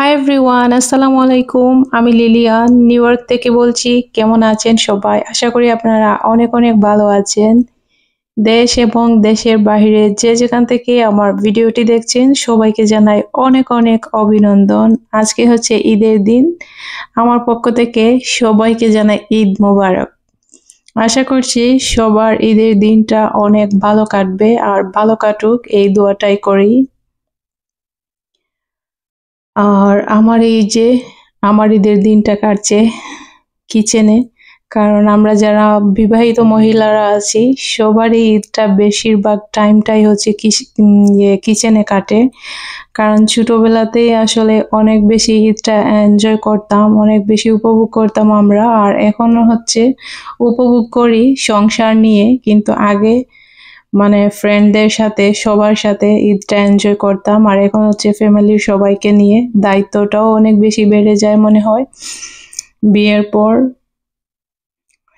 Hi everyone, আসসালামু আলাইকুম। আমি লিলিয়ান নিউ ইয়র্ক থেকে বলছি। কেমন আছেন সবাই? আশা করি আপনারা অনেক অনেক ভালো আছেন। দেশ এবং দেশের বাইরে যে যেখান থেকে আমার ভিডিওটি দেখছেন সবাইকে জানাই অনেক অনেক অভিনন্দন। আজকে হচ্ছে ঈদের দিন। আমার পক্ষ থেকে সবাইকে জানাই ঈদ মোবারক। আশা করছি সবার ঈদের দিনটা অনেক ভালো কাটবে আর ভালো কাটুক এই দোয়াটাই করি। আর আমার ঈদের দিনটা কাটছে কিচেনে, কারণ আমরা যারা বিবাহিত মহিলারা আছি সবারই ঈদটা বেশিরভাগ টাইমটাই হচ্ছে কিচেনে কাটে। কারণ ছোটবেলাতেই আসলে অনেক বেশি ঈদটা এনজয় করতাম, অনেক বেশি উপভোগ করতাম আমরা। আর এখনো হচ্ছে উপভোগ করি সংসার নিয়ে, কিন্তু আগে মানে ফ্রেন্ডদের সাথে সবার সাথে ঈদটা এনজয় করতাম। আর এখন হচ্ছে ফ্যামিলির সবাইকে নিয়ে দায়িত্বটাও অনেক বেশি বেড়ে যায় মনে হয়। বিয়ের পর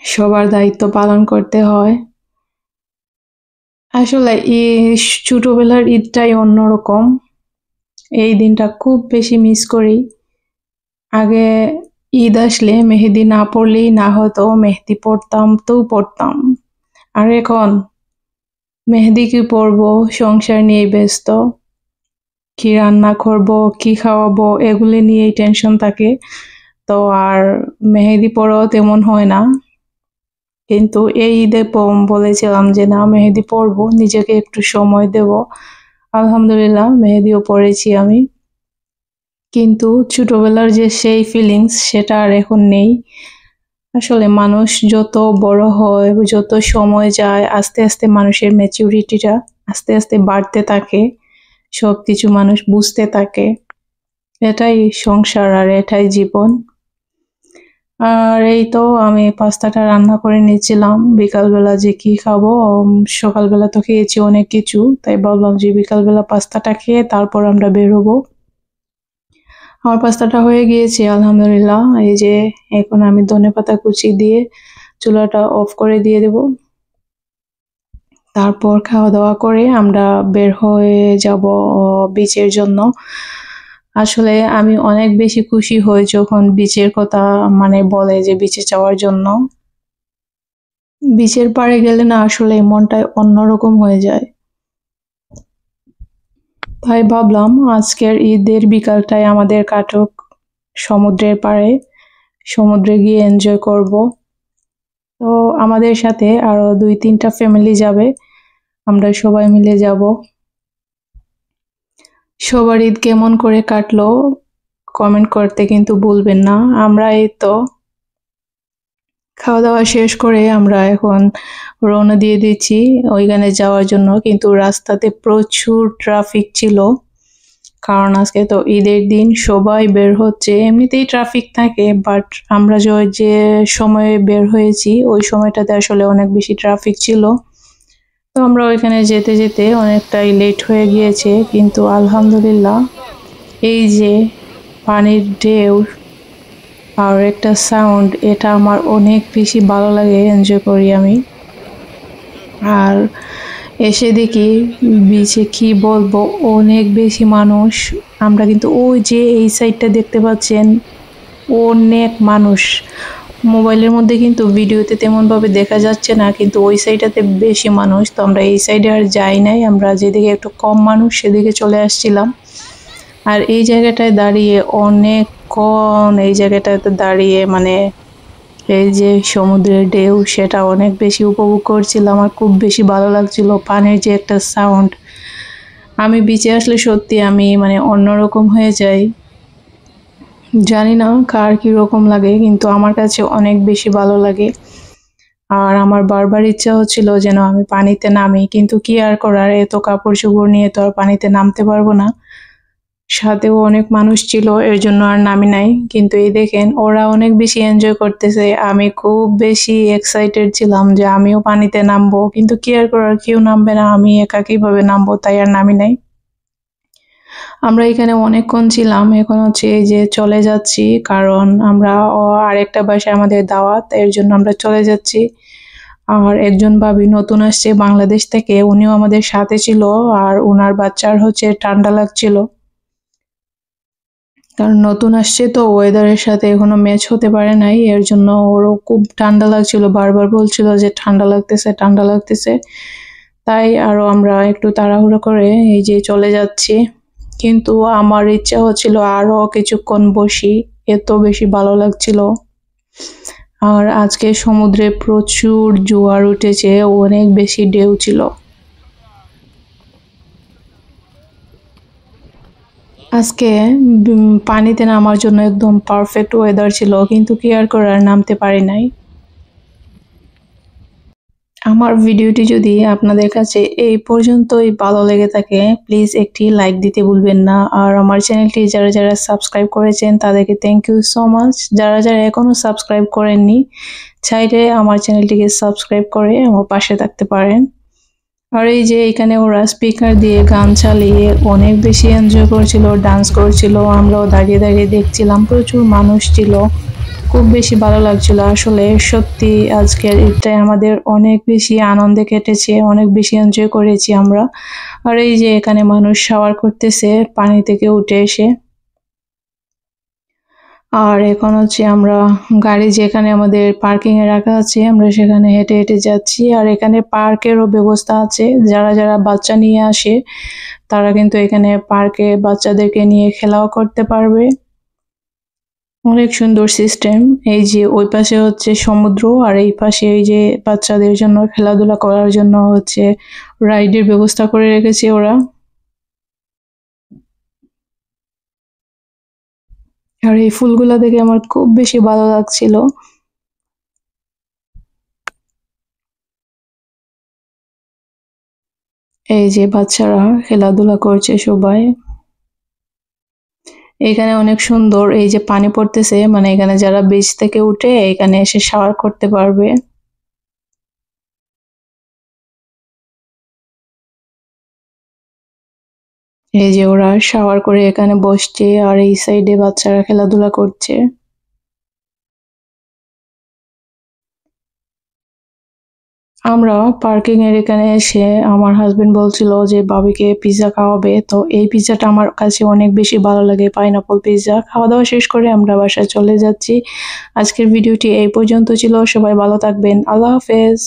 সবার দায়িত্ব পালন করতে হয়। আসলে ছোটবেলার ঈদটাই অন্যরকম। এই দিনটা খুব বেশি মিস করি। আগে ঈদ আসলে মেহেদি না পড়লেই না হতো, মেহেদি পড়তাম তো পড়তাম। আর এখন মেহেদি কি পরবো, সংসার নিয়ে ব্যস্ত। কি রান্না করব, কি খাওয়াবো, এগুলি নিয়েই টেনশন থাকে। তো আর মেহেদি পরাও তেমন হয় না। কিন্তু এই ঈদে বলেছিলাম যে না, মেহেদি পরবো, নিজেকে একটু সময় দেব। আলহামদুলিল্লাহ মেহেদিও পরেছি আমি। কিন্তু ছোটবেলার যে সেই ফিলিংস সেটা আর এখন নেই। আসলে মানুষ যত বড় হয়, যত সময় যায়, আস্তে আস্তে মানুষের ম্যাচুরিটিটা আস্তে আস্তে বাড়তে থাকে, সবকিছু মানুষ বুঝতে থাকে। এটাই সংসার আর এটাই জীবন। আর এই তো আমি পাস্তাটা রান্না করে নিয়েছিলাম বিকালবেলা, যে কি খাবো। সকালবেলা তো খেয়েছি অনেক কিছু, তাই ভাবলাম যে বিকালবেলা পাস্তাটা খেয়ে তারপর আমরা বের হবো। আমার পাস্তাটা হয়ে গিয়েছে আলহামদুলিল্লাহ। এই যে এখন আমি ধনেপাতা কুচি দিয়ে চুলাটা অফ করে দিয়ে দেব। তারপর খাওয়া দাওয়া করে আমরা বের হয়ে যাব বিচের জন্য। আসলে আমি অনেক বেশি খুশি হই যখন বিচের কথা বলে যে বিচে যাওয়ার জন্য। বিচের পাড়ে গেলে না আসলে মনটাই অন্যরকম হয়ে যায়। তাই ভাবলাম আজকের ঈদের বিকালটাই আমাদের কাটুক সমুদ্রের পাড়ে, সমুদ্রে গিয়ে এনজয় করব। তো আমাদের সাথে আরো 2-3টা ফ্যামিলি যাবে, আমরা সবাই মিলে যাব। সবার ঈদ কেমন করে কাটলো কমেন্ট করতে কিন্তু ভুলবেন না। আমরা এই তো খাওয়া দাওয়া শেষ করে আমরা এখন রওনা দিয়ে দিচ্ছি ওইখানে যাওয়ার জন্য, কিন্তু রাস্তাতে প্রচুর ট্রাফিক ছিল। কারণ আজকে তো ঈদের দিন, সবাই বের হচ্ছে, এমনিতেই ট্রাফিক থাকে, বাট আমরা যে সময়ে বের হয়েছি ওই সময়টাতে আসলে অনেক বেশি ট্রাফিক ছিল। তো আমরা ওইখানে যেতে যেতে অনেকটাই লেট হয়ে গিয়েছে, কিন্তু আলহামদুলিল্লাহ এই যে পানির ঢেউ আর একটা সাউন্ড, এটা আমার অনেক বেশি ভালো লাগে, এনজয় করি আমি। আর এসে দেখি বিচে কি বলবো, অনেক বেশি মানুষ। আমরা কিন্তু ওই যে এই সাইডটা দেখতে পাচ্ছেন, অনেক মানুষ। মোবাইলের মধ্যে কিন্তু ভিডিওতে তেমন ভাবে দেখা যাচ্ছে না, কিন্তু ওই সাইডটাতে বেশি মানুষ। তো আমরা এই সাইডে আর যাই নাই, আমরা যেদিকে একটু কম মানুষ সেদিকে চলে আসছিলাম। আর এই জায়গাটায় দাঁড়িয়ে অনেকক্ষণ, এই জায়গাটাতে দাঁড়িয়ে এই যে সমুদ্রের ঢেউ সেটা অনেক বেশি উপভোগ করছিলাম। আমার খুব বেশি ভালো লাগছিল পানির যে একটা সাউন্ড। আমি বিচে আসলে সত্যি আমি অন্যরকম হয়ে যাই। জানি না কার কি রকম লাগে, কিন্তু আমার কাছে অনেক বেশি ভালো লাগে। আর আমার বারবার ইচ্ছা হচ্ছিল যেন আমি পানিতে নামি, কিন্তু কি আর করার, এত কাপড় চোপড় নিয়ে তো আর পানিতে নামতে পারবো না। সাথেও অনেক মানুষ ছিল, এর জন্য আর নামি নাই। কিন্তু এই দেখেন ওরা অনেক বেশি এনজয় করতেছে, আমি খুব বেশি এক্সাইটেড ছিলাম যে আমিও পানিতে নামবো, কিন্তু কি আর করার, কেউ নামবে না, আমি একা কিভাবে নামবো, তাই আর নামি নাই। আমরা এখানে অনেকক্ষণ ছিলাম, এখন হচ্ছে এই যে চলে যাচ্ছি, কারণ আমরা আরেকটা বাসায় আমাদের দাওয়াত, এর জন্য আমরা চলে যাচ্ছি। আর একজন ভাবি নতুন আসছে বাংলাদেশ থেকে, উনিও আমাদের সাথে ছিল। আর উনার বাচ্চার হচ্ছে ঠান্ডা লাগছিল, কারণ নতুন আসছে তো ওয়েদারের সাথে এখনো ম্যাচ হতে পারে নাই, এর জন্য ওরও খুব ঠান্ডা লাগছিল, বারবার বলছিল যে ঠান্ডা লাগতেছে ঠান্ডা লাগতেছে। তাই আরো আমরা একটু তাড়াহুড়ো করে এই যে চলে যাচ্ছি। কিন্তু আমার ইচ্ছা হচ্ছিল আরো কিছুক্ষণ বসি, এত বেশি ভালো লাগছিল। আর আজকে সমুদ্রে প্রচুর জোয়ার উঠেছে, অনেক বেশি ঢেউ ছিল। আজকে পানিতে নামার জন্য একদম পারফেক্ট ওয়েদার ছিল, কিন্তু কি আর করার, নামতে পারি নাই। আমার ভিডিওটি যদি আপনাদের কাছে এই পর্যন্তই ভালো লেগে থাকে, প্লিজ একটি লাইক দিতে ভুলবেন না। আর আমার চ্যানেলটি যারা যারা সাবস্ক্রাইব করেছেন তাদেরকে থ্যাংক ইউ সো মাচ। যারা যারা এখনো সাবস্ক্রাইব করেননি, চাইলে আমার চ্যানেলটিকে সাবস্ক্রাইব করে আমার পাশে থাকতে পারেন। আর এই যে এখানে ওরা স্পিকার দিয়ে গান চালিয়ে অনেক বেশি এনজয় করছিল, ডান্স করছিল, আমরাও দাঁড়িয়ে দাঁড়িয়ে দেখছিলাম, প্রচুর মানুষ ছিল, খুব বেশি ভালো লাগছিল। আসলে সত্যি আজকের ঈদটাই আমাদের অনেক বেশি আনন্দে কেটেছে, অনেক বেশি এনজয় করেছি আমরা। আর এই যে এখানে মানুষ শাওয়ার করতেছে পানি থেকে উঠে এসে। আর এখন হচ্ছে আমরা গাড়ি যেখানে আমাদের পার্কিং এ রাখা আছে আমরা সেখানে হেঁটে হেঁটে যাচ্ছি। আর এখানে পার্কেরও ব্যবস্থা আছে, যারা যারা বাচ্চা নিয়ে আসে তারা কিন্তু এখানে পার্কে বাচ্চাদেরকে নিয়ে খেলাও করতে পারবে। অনেক সুন্দর সিস্টেম। এই যে ওই পাশে হচ্ছে সমুদ্র, আর এই পাশে এই যে বাচ্চাদের জন্য খেলাধুলা করার জন্য হচ্ছে রাইডের ব্যবস্থা করে রেখেছে ওরা। আর এই ফুলগুলা দেখে আমার খুব বেশি ভালো লাগছিল। এই যে বাচ্চারা খেলাধুলা করছে সবাই। এখানে অনেক সুন্দর, এই যে পানি পড়তেছে, মানে এখানে যারা বিচ থেকে উঠে এখানে এসে শাওয়ার করতে পারবে। এই যে ওরা শাওয়ার করে এখানে বসছে, আর এই সাইডে বাচ্চারা খেলাধুলা করছে। আমরা পার্কিং এর এখানে এসে আমার হাজবেন্ড বলছিল যে ভাবিকে পিৎজা খাওয়াবে, তো এই পিৎজাটা আমার কাছে অনেক বেশি ভালো লাগে, পাইনাপল পিৎজা। খাওয়া দাওয়া শেষ করে আমরা বাসায় চলে যাচ্ছি। আজকের ভিডিওটি এই পর্যন্ত ছিল, সবাই ভালো থাকবেন, আল্লাহ হাফেজ।